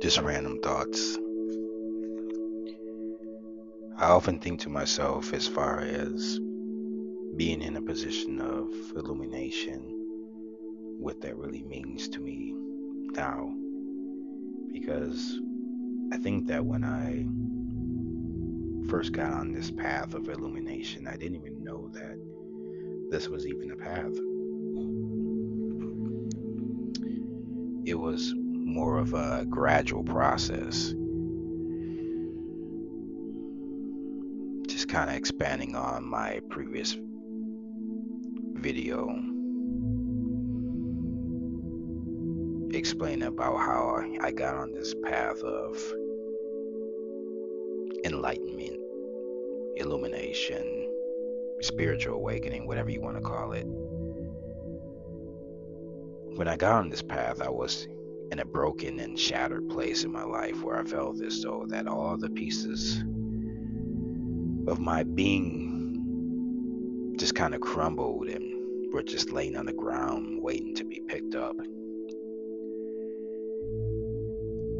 Just random thoughts. I often think to myself as far as being in a position of illumination, what that really means to me now. Because I think that when I first got on this path of illumination, I didn't even know that this was even a path. It was more of a gradual process, just kind of expanding on my previous video, explaining about how I got on this path of enlightenment, illumination, spiritual awakening, whatever you want to call it. When I got on this path, I was in a broken and shattered place in my life where I felt as though that all the pieces of my being just kind of crumbled and were just laying on the ground waiting to be picked up.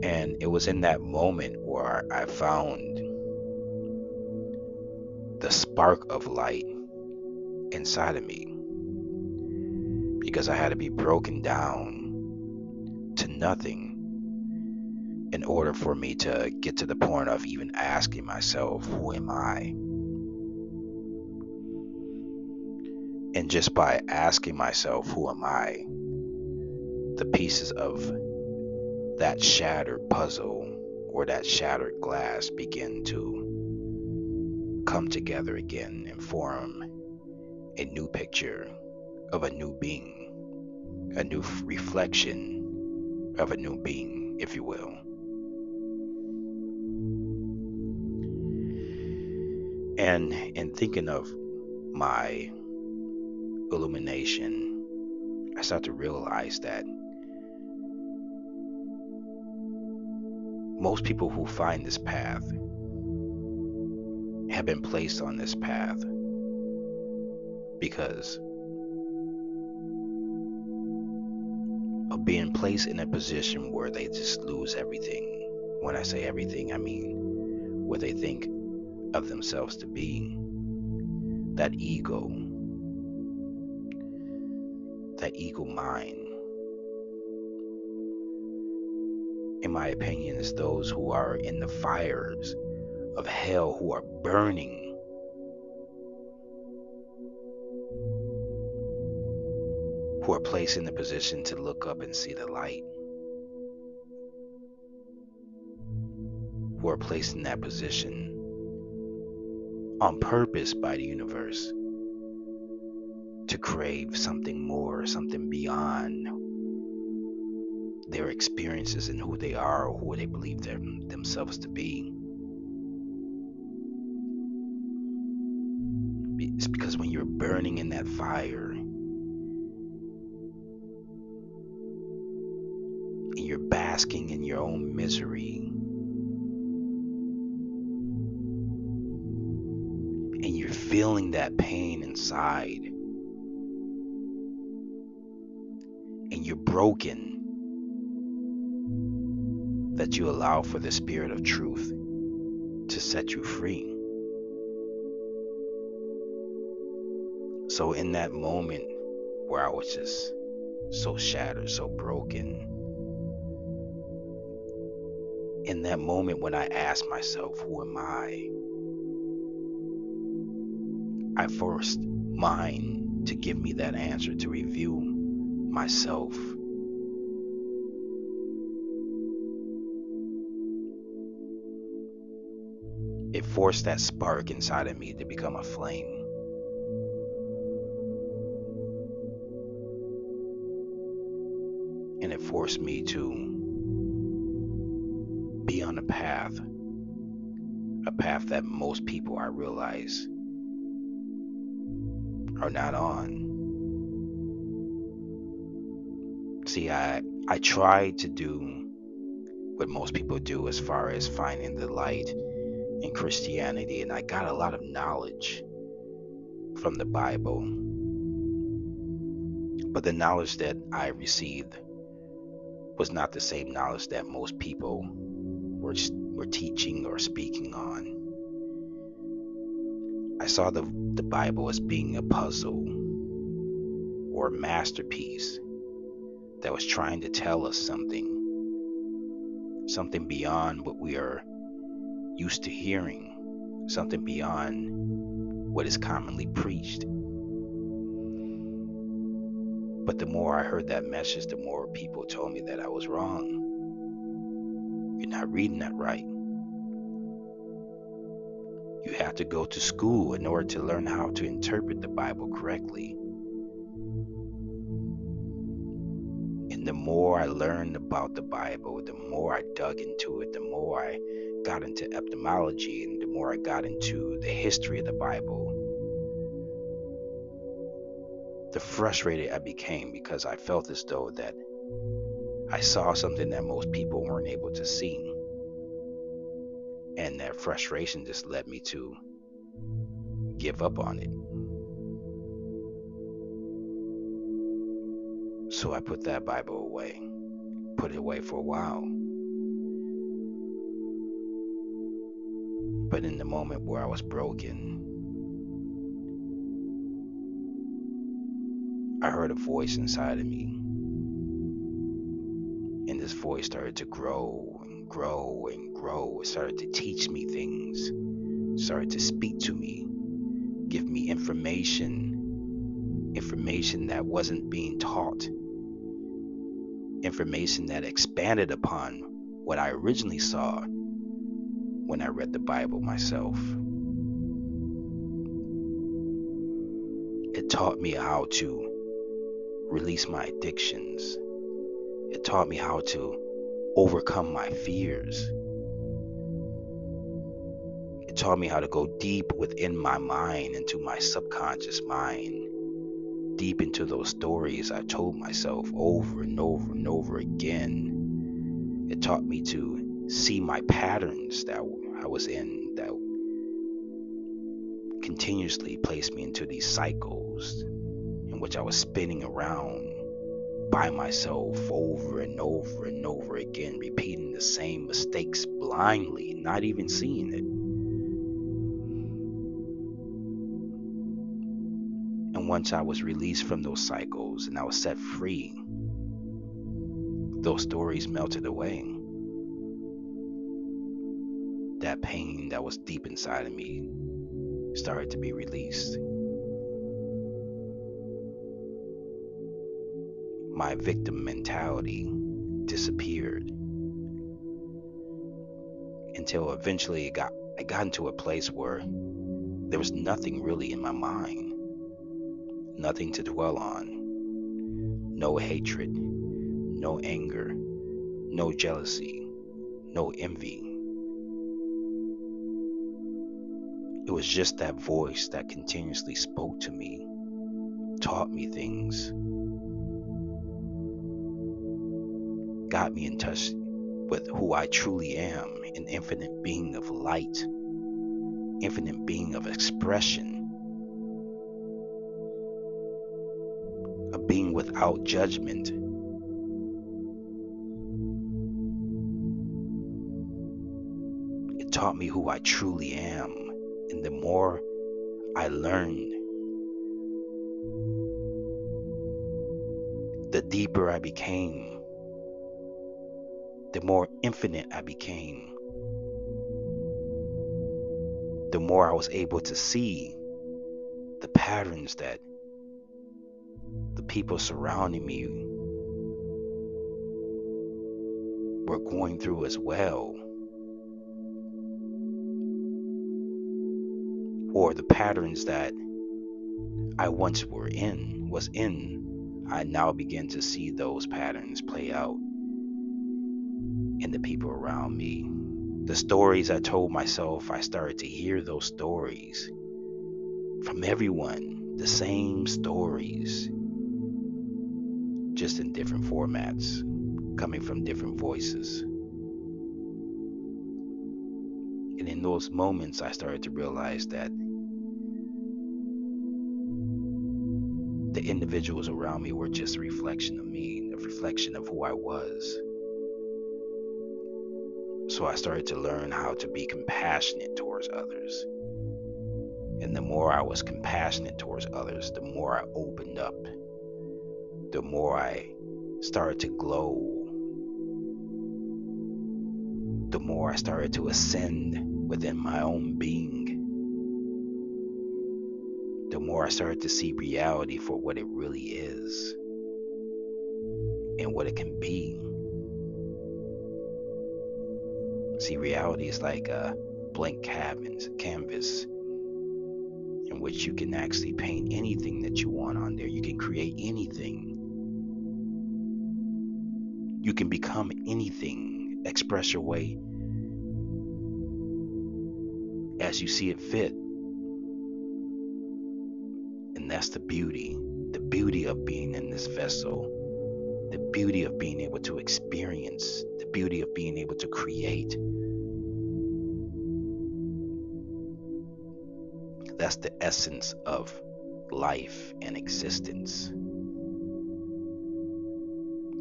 And it was in that moment where I found the spark of light inside of me, because I had to be broken down to nothing in order for me to get to the point of even asking myself, who am I? And just by asking myself, who am I, the pieces of that shattered puzzle or that shattered glass begin to come together again and form a new picture of a new being, a new reflection of a new being, if you will. And in thinking of my illumination, I start to realize that most people who find this path have been placed on this path because of being placed in a position where they just lose everything. When I say everything, I mean what they think of themselves to be. That ego mind, in my opinion, is those who are in the fires of hell, who are burning, who are placed in the position to look up and see the light, who are placed in that position on purpose by the universe to crave something more, something beyond their experiences and who they are or who they believe themselves to be. It's because when you're burning in that fire and you're basking in your own misery and you're feeling that pain inside and you're broken, that you allow for the spirit of truth to set you free. So in that moment where I was just so shattered, so broken, in that moment when I asked myself, who am I forced mine to give me that answer, to reveal myself. It forced that spark inside of me to become a flame. And it forced me to be on a path that most people, I realize, are not on. See, I tried to do what most people do as far as finding the light in Christianity, and I got a lot of knowledge from the Bible. But the knowledge that I received was not the same knowledge that most people were teaching or speaking on. I saw the Bible as being a puzzle or a masterpiece that was trying to tell us something beyond what we are used to hearing, something beyond what is commonly preached. But the more I heard that message, the more people told me that I was wrong. You're not reading that right. You have to go to school in order to learn how to interpret the Bible correctly. And the more I learned about the Bible, the more I dug into it, the more I got into etymology, and the more I got into the history of the Bible, the frustrated I became, because I felt as though that I saw something that most people weren't able to see. And that frustration just led me to give up on it. So I put that Bible away, put it away for a while. But in the moment where I was broken, I heard a voice inside of me. And this voice started to grow and grow and grow. It started to teach me things, it started to speak to me, give me information that wasn't being taught, information that expanded upon what I originally saw when I read the Bible myself. It taught me how to release my addictions. It taught me how to overcome my fears. It taught me how to go deep within my mind, into my subconscious mind, deep into those stories I told myself over and over and over again. It taught me to see my patterns that I was in, that continuously placed me into these cycles in which I was spinning around by myself over and over and over again, repeating the same mistakes blindly, not even seeing it. And once I was released from those cycles and I was set free, those stories melted away. That pain that was deep inside of me started to be released. My victim mentality disappeared, until eventually I got into a place where there was nothing really in my mind, nothing to dwell on, no hatred, no anger, no jealousy, no envy. It was just that voice that continuously spoke to me, taught me things, got me in touch with who I truly am, an infinite being of light, infinite being of expression, a being without judgment. It taught me who I truly am, and the more I learned, the deeper I became, the more infinite I became, the more I was able to see the patterns that the people surrounding me were going through as well, or the patterns that I once was in. I now begin to see those patterns play out in the people around me. The stories I told myself, I started to hear those stories from everyone, the same stories, just in different formats, coming from different voices. And in those moments, I started to realize that the individuals around me were just a reflection of me, a reflection of who I was. So I started to learn how to be compassionate towards others. And the more I was compassionate towards others, the more I opened up, the more I started to glow, the more I started to ascend within my own being, the more I started to see reality for what it really is and what it can be. See, reality is like a blank canvas in which you can actually paint anything that you want on there. You can create anything. You can become anything, express your way as you see it fit. And that's the beauty of being in this vessel, the beauty of being able to experience, the beauty of being able to create. That's the essence of life and existence.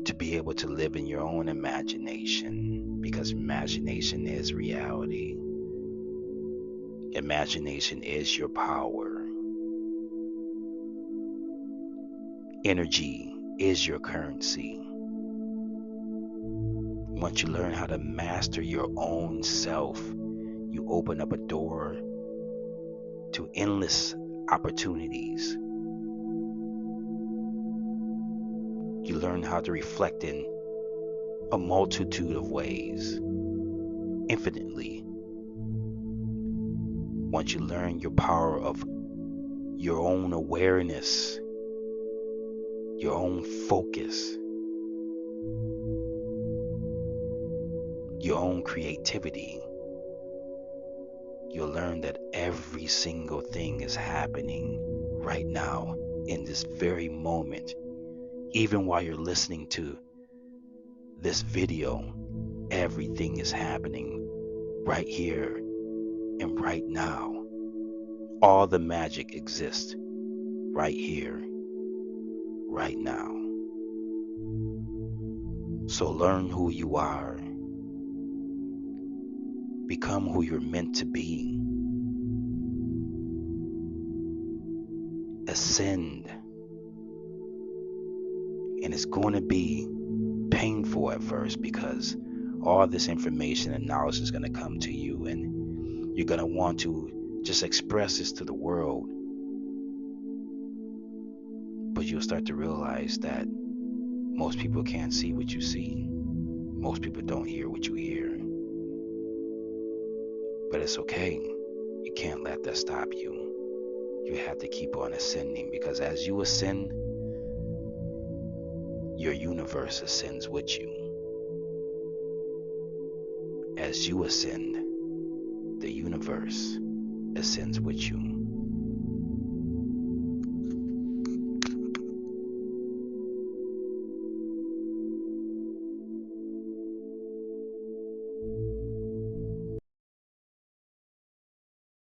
To be able to live in your own imagination, because imagination is reality. Imagination is your power. Energy is your currency. Once you learn how to master your own self, you open up a door to endless opportunities. You learn how to reflect in a multitude of ways, infinitely. Once you learn your power of your own awareness, your own focus, your own creativity, you'll learn that every single thing is happening right now in this very moment. Even while you're listening to this video, everything is happening right here and right now. All the magic exists right here, right now. So learn who you are. Become who you're meant to be. Ascend. And it's going to be painful at first, because all this information and knowledge is going to come to you, and you're going to want to just express this to the world. But you'll start to realize that most people can't see what you see. Most people don't hear what you hear. But it's okay. You can't let that stop you. You have to keep on ascending, because as you ascend, your universe ascends with you. As you ascend, the universe ascends with you.